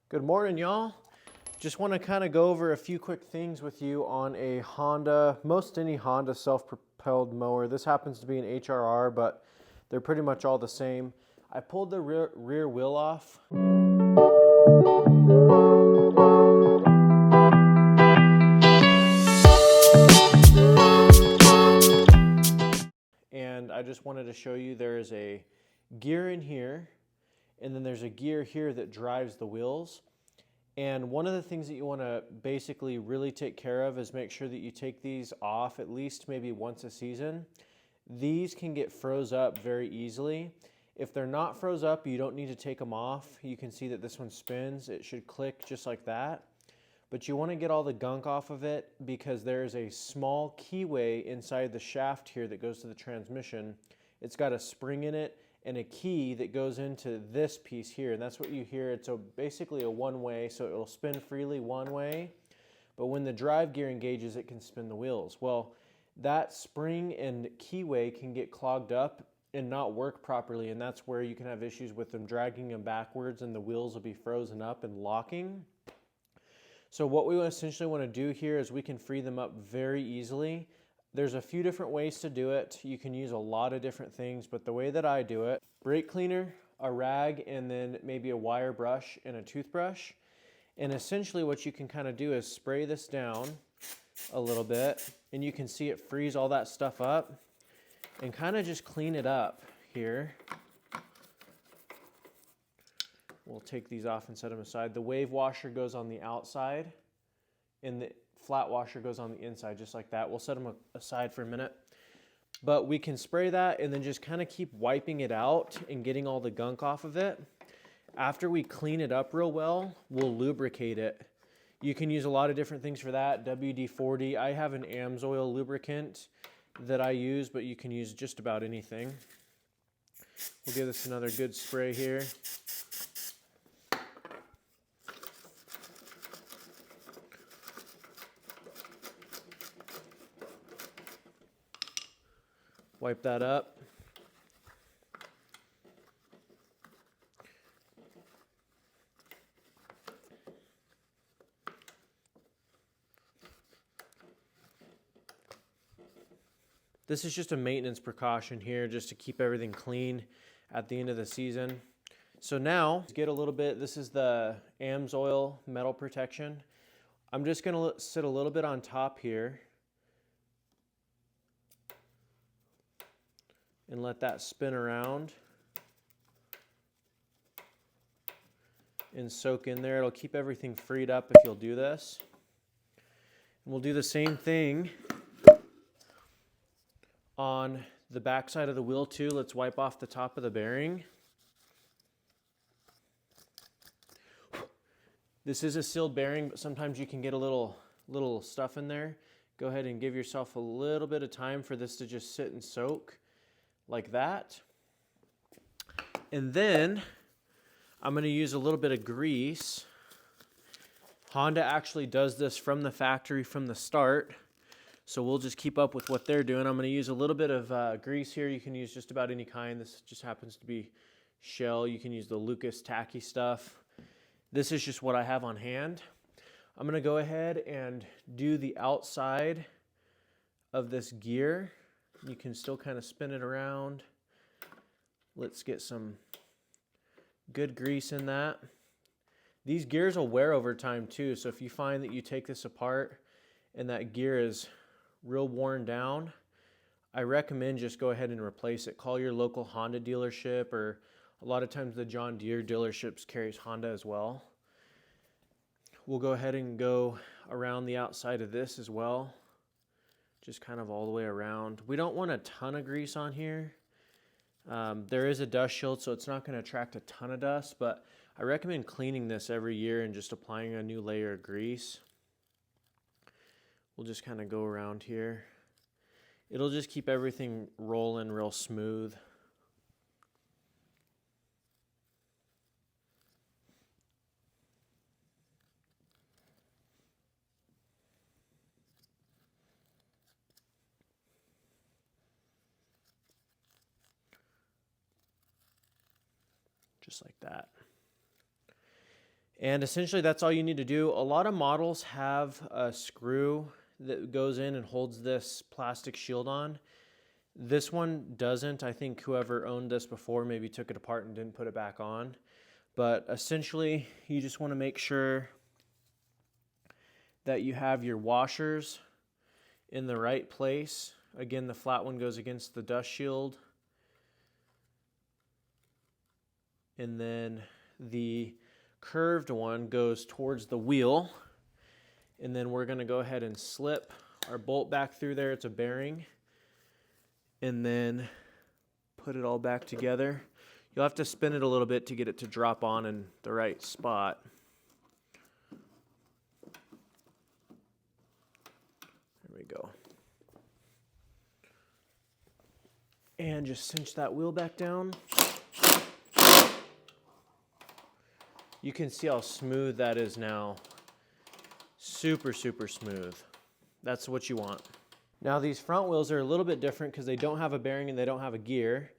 Good morning, y'all. Just want to kind of go over a few quick things with you on a Honda, most any Honda self-propelled mower. This happens to be an HRR, but they're pretty much all the same. I pulled the rear wheel off. And I just wanted to show you there is a gear in here, and then there's a gear here that drives the wheels. And one of the things that you want to basically really take care of is make sure that you take these off at least maybe once a season. These can get froze up very easily. If they're not froze up, you don't need to take them off. You can see that this one spins. It should click just like that. But you want to get all the gunk off of it because there's a small keyway inside the shaft here that goes to the transmission. It's got a spring in it and a key that goes into this piece here, and that's what you hear. It's basically a one-way, so it'll spin freely one way, but when the drive gear engages, it can spin the wheels. Well, that spring and keyway can get clogged up and not work properly, and that's where you can have issues with them dragging them backwards and the wheels will be frozen up and locking. So what we essentially want to do here is we can free them up very easily. There's a few different ways to do it. You can use a lot of different things, but the way that I do it, brake cleaner, a rag, and then maybe a wire brush and a toothbrush. And essentially what you can kind of do is spray this down a little bit, and you can see it frees all that stuff up, and kind of just clean it up here. We'll take these off and set them aside. The wave washer goes on the outside, and the flat washer goes on the inside, just like that. We'll set them aside for a minute. But we can spray that and then just kind of keep wiping it out and getting all the gunk off of it. After we clean it up real well, we'll lubricate it. You can use a lot of different things for that. WD-40. I have an AMSOIL lubricant that I use, but you can use just about anything. We'll give this another good spray here. Wipe that up. This is just a maintenance precaution here just to keep everything clean at the end of the season. So now, get a little bit, this is the AMSOIL metal protection. I'm just going to sit a little bit on top here and let that spin around and soak in there. It'll keep everything freed up if you'll do this. And we'll do the same thing on the back side of the wheel too. Let's wipe off the top of the bearing. This is a sealed bearing, but sometimes you can get a little stuff in there. Go ahead and give yourself a little bit of time for this to just sit and soak. Like that. And then I'm going to use a little bit of grease. Honda actually does this from the factory from the start, so we'll just keep up with what they're doing. I'm going to use a little bit of grease here. You can use just about any kind. This just happens to be Shell. You can use the Lucas tacky stuff. This is just what I have on hand. I'm going to go ahead and do the outside of this gear. You can still kind of spin it around. Let's get some good grease in that. These gears will wear over time too, so if you find that you take this apart and that gear is real worn down, I recommend just go ahead and replace it. Call your local Honda dealership, or a lot of times the John Deere dealerships carries Honda as well. We'll go ahead and go around the outside of this as well. Just kind of all the way around. We don't want a ton of grease on here. There is a dust shield, so it's not going to attract a ton of dust, but I recommend cleaning this every year and just applying a new layer of grease. We'll just kind of go around here. It'll just keep everything rolling real smooth. Just like that. And essentially that's all you need to do. A lot of models have a screw that goes in and holds this plastic shield on. This one doesn't. I think whoever owned this before maybe took it apart and didn't put it back on. But essentially you just want to make sure that you have your washers in the right place. Again, the flat one goes against the dust shield. And then the curved one goes towards the wheel. And then we're going to go ahead and slip our bolt back through there. It's a bearing. And then put it all back together. You'll have to spin it a little bit to get it to drop on in the right spot. There we go. And just cinch that wheel back down. You can see how smooth that is now. Super, super smooth. That's what you want. Now these front wheels are a little bit different because they don't have a bearing and they don't have a gear.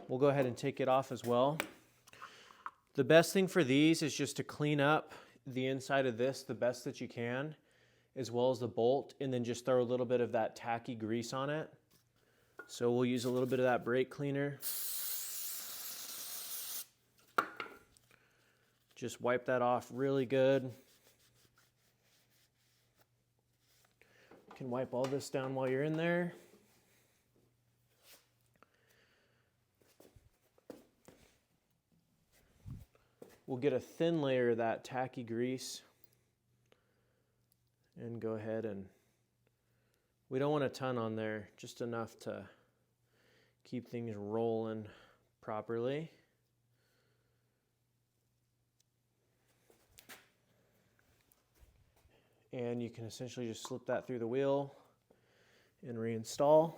We'll go ahead and take it off as well. The best thing for these is just to clean up the inside of this the best that you can, as well as the bolt, and then just throw a little bit of that tacky grease on it. So we'll use a little bit of that brake cleaner. Just wipe that off really good. You can wipe all this down while you're in there. We'll get a thin layer of that tacky grease and go ahead and, we don't want a ton on there, just enough to keep things rolling properly. And you can essentially just slip that through the wheel and reinstall.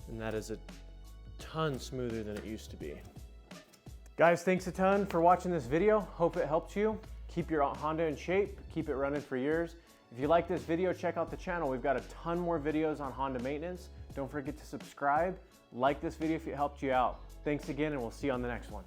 And that is a ton smoother than it used to be. Guys, thanks a ton for watching this video. Hope it helped you. Keep your Honda in shape, keep it running for years. If you like this video, check out the channel. We've got a ton more videos on Honda maintenance. Don't forget to subscribe, like this video if it helped you out. Thanks again, and we'll see you on the next one.